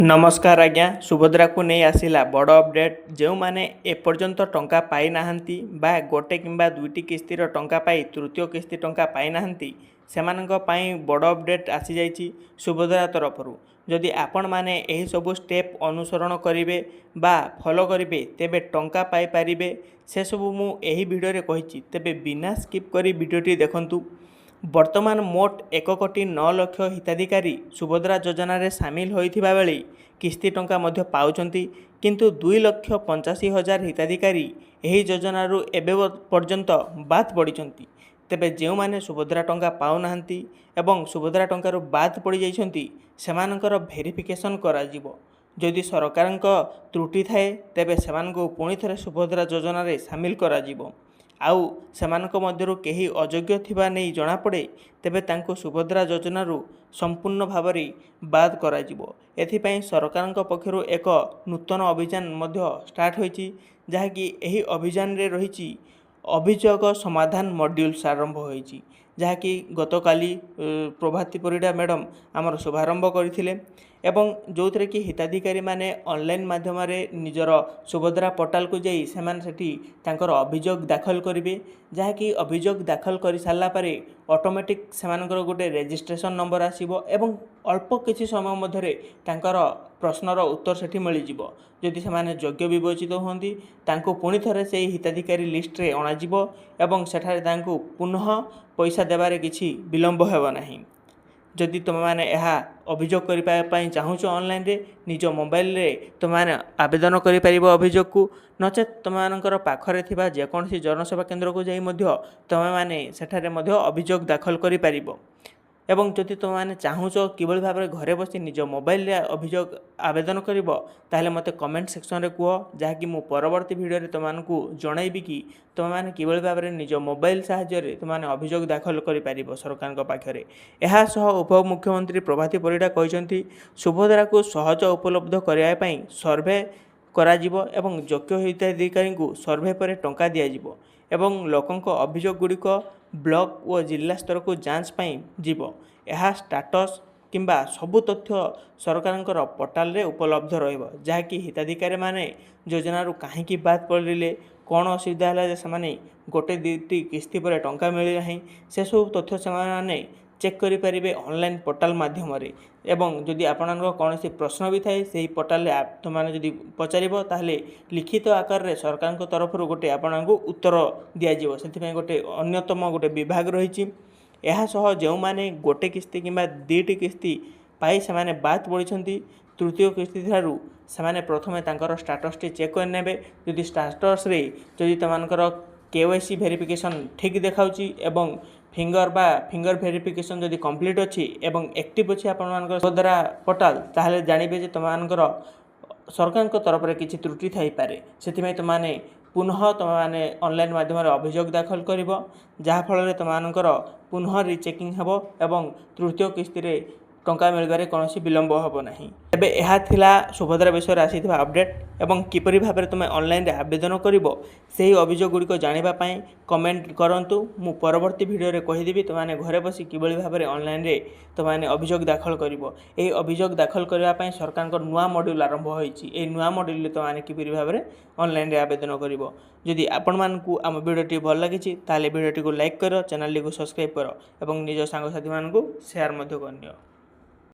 नमस्कार आज्ञा सुभद्रा को नहीं आसिला बड़ अपडेट जो माने एपर्यंत टंका पाई नाहंती बा गोटे किंबा दुईटी किस्तिर टंका पाई तृतीय किस्ती टंका पाई नाहंती सेमानंक पाई बड़ अपडेट आसी जाइछि सुभद्रा तरफरु। जदि आपण माने एही सबु स्टेप अनुसरण करिवे बा फॉलो करिवे तेबे टंका पाई पारिबे से सबु मु एही वीडियो रे कहिछि। तेबे बिना स्किप करी वीडियोटी देखंतु। वर्तमान मोट 1,09,00,000 हिताधिकारी सुभद्रा योजना रे सामिल होइथिबा बेले किस्ती टंका मध्य पाउचंती, किंतु 2,85,000 हिताधिकारी एही योजनारू एबे पर्यंत बात पड़िचंती। तेबे जेउ माने सुभद्रा टंका पाउनाहंती एवं सुभद्रा टंकारु बात पड़ी जाइछंती सेमानकर भेरिफिकेशन करा जिवो। जदि सरकारक त्रुटि थाए तेबे सेमानकु पुणी थरे सुभद्रा योजना रे सामिल करा जिवो। आउ सेमानक मध्यरु केही अयोग्य थिबा नै जणा पड़े तेबे तांको सुभद्रा योजनारू संपूर्ण भावरे बाद करा जिवो। एथिपई सरकारक पक्षरु एक नूतन अभियान मध्य स्टार्ट होईछि, जहाँकि एही अभियान रे रहिछि अभियोग समाधान मॉड्यूल्स आरंभ होईछि, जहाँकि गतकाली प्रभाती परिडा मैडम आमर शुभारंभ करथिले एवं जो थरे कि हिताधिकारी माने ऑनलाइन माध्यम रे निजर सुभद्रा पोर्टाल को जाई सेमान सेठी तांकर अभियोग दाखल करिवे। जहाँकि अभियोग दाखल करि सारला पारे ऑटोमेटिक सेमानकर गोटे रजिस्ट्रेशन नंबर आसीबो एवं अल्प किछि समय मध्यरे तांकर प्रश्नर उत्तर सेठी मिली जिवो। जदि सेमाने योग्य विवेचित होंदी तांको पुणी थरे सेही हिताधिकारी लिस्ट रे अणा जिवो एवं सेठारे तांको पुनः पैसा देबारे किछि विलंब हेबो नाही। जदि तुम मैंने यह अभियोग करने चाहूच ऑनलाइन रे निज मोबाइल रे तुम मैंने आवेदन कर अभियोग को नचेत तुम मानकर पाखरे थिबा जेकोसी जनसेवा केन्द्र को जाई तुम मैंने सेठारे अभियोग दाखल कर एवं जदि तुम मैंने चाहूच किभली भाव में घरे बसी निज मोबाइल रे अभियोग आवेदन करिवो ताहले मते कमेंट सेक्शन रे कह, जहाँकि मु परवर्ती वीडियो रे तुमको जनइबी कि तुम मैंने किभली भाव में निज मोबाइल साहाय्य तुम मैंने अभियोग दाखल कर सरकार पाखरे। एहा सह उपमुख्यमंत्री प्रभाती परिडा कहते सुभद्रा को सहज उपलब्ध करने सर्वे कराजिवो एवं योग्य हिताधिकारी को सर्वे पर टंका दियाजिवो एवं लोकंक अभियोग गुड़िक ब्लॉक और जिला स्तर को जांच पाई जीवो। यह स्टाटस किंबा सबु तथ्य सरकार पोर्टाल रे उपलब्ध रहिबो, जहाँकि हिताधिकारी माने योजनारू कहीं बात पड़े कौन असुविधा है से गोटे दुईटी किस्ती पर टंका मिली ना से सब तथ्य से चेक करें ऑनलाइन पोर्टाल माध्यम एवं जदि आपण कौन प्रश्न भी थाए से पोर्टाल तुमने जदि पचार ताहले लिखित आकार रे सरकार तरफ गोटे आपण को उत्तर दिज्व से गोटे अन्यतम गोटे विभाग रही। यह सह जो माने गोटे किस्ती किंबा दुईटी किस्ती पाई से बात पड़ी तृतीय किस्ती ठारू से प्रथमे तांकर स्टाटस टी चेक करने। जदि स्टाटस रे जदि तुमकर केवाईसी वेरिफिकेशन ठीक देखाउची एवं फिंगर वेरिफिकेशन जदि कंप्लीट अच्छी एवं एक्टिव अच्छी आपनकर सुभद्रा पोर्टाल ताहले जानिबे जे तुमनकर सरकार तरफ से किसी त्रुटि थाई पारे। से तुमने पुनः तुमने ऑनलाइन माध्यम अभियोग दाखल कर जहाँ फल तुमनकर पुनः रिचेकिंग हेबो एवं तृतीय किस्ती रे टंका मिलबारे कौन विलंब हेबो नाही। एबे एहा थिला सुभद्रा विषय आसीथिबा अपडेट एवं किपरि भाबरे तुमे ऑनलाइन रे आवेदन करिवो सेही अभियोग गुड़िक जानिबा पई कमेंट करंतु। मु परवर्ती वीडियो रे कहि देबी तुमाने घरे बसी किबळी भाबरे ऑनलाइन रे तुमाने अभियोग दाखल करिवो। एही अभियोग दाखल करबा पई सरकारक नुवा मॉड्यूल आरंभ होईछि। एही नुवा मॉड्यूल रे तुमाने किपरि भाबरे ऑनलाइन रे आवेदन करिवो। जदि आपण मानकु आम वीडियोटी भल लागिछि ताले वीडियोटी को लाइक करो, चैनल को सब्सक्राइब करो एवं निज सांग साथी मानकु शेयर मध्य करनियो।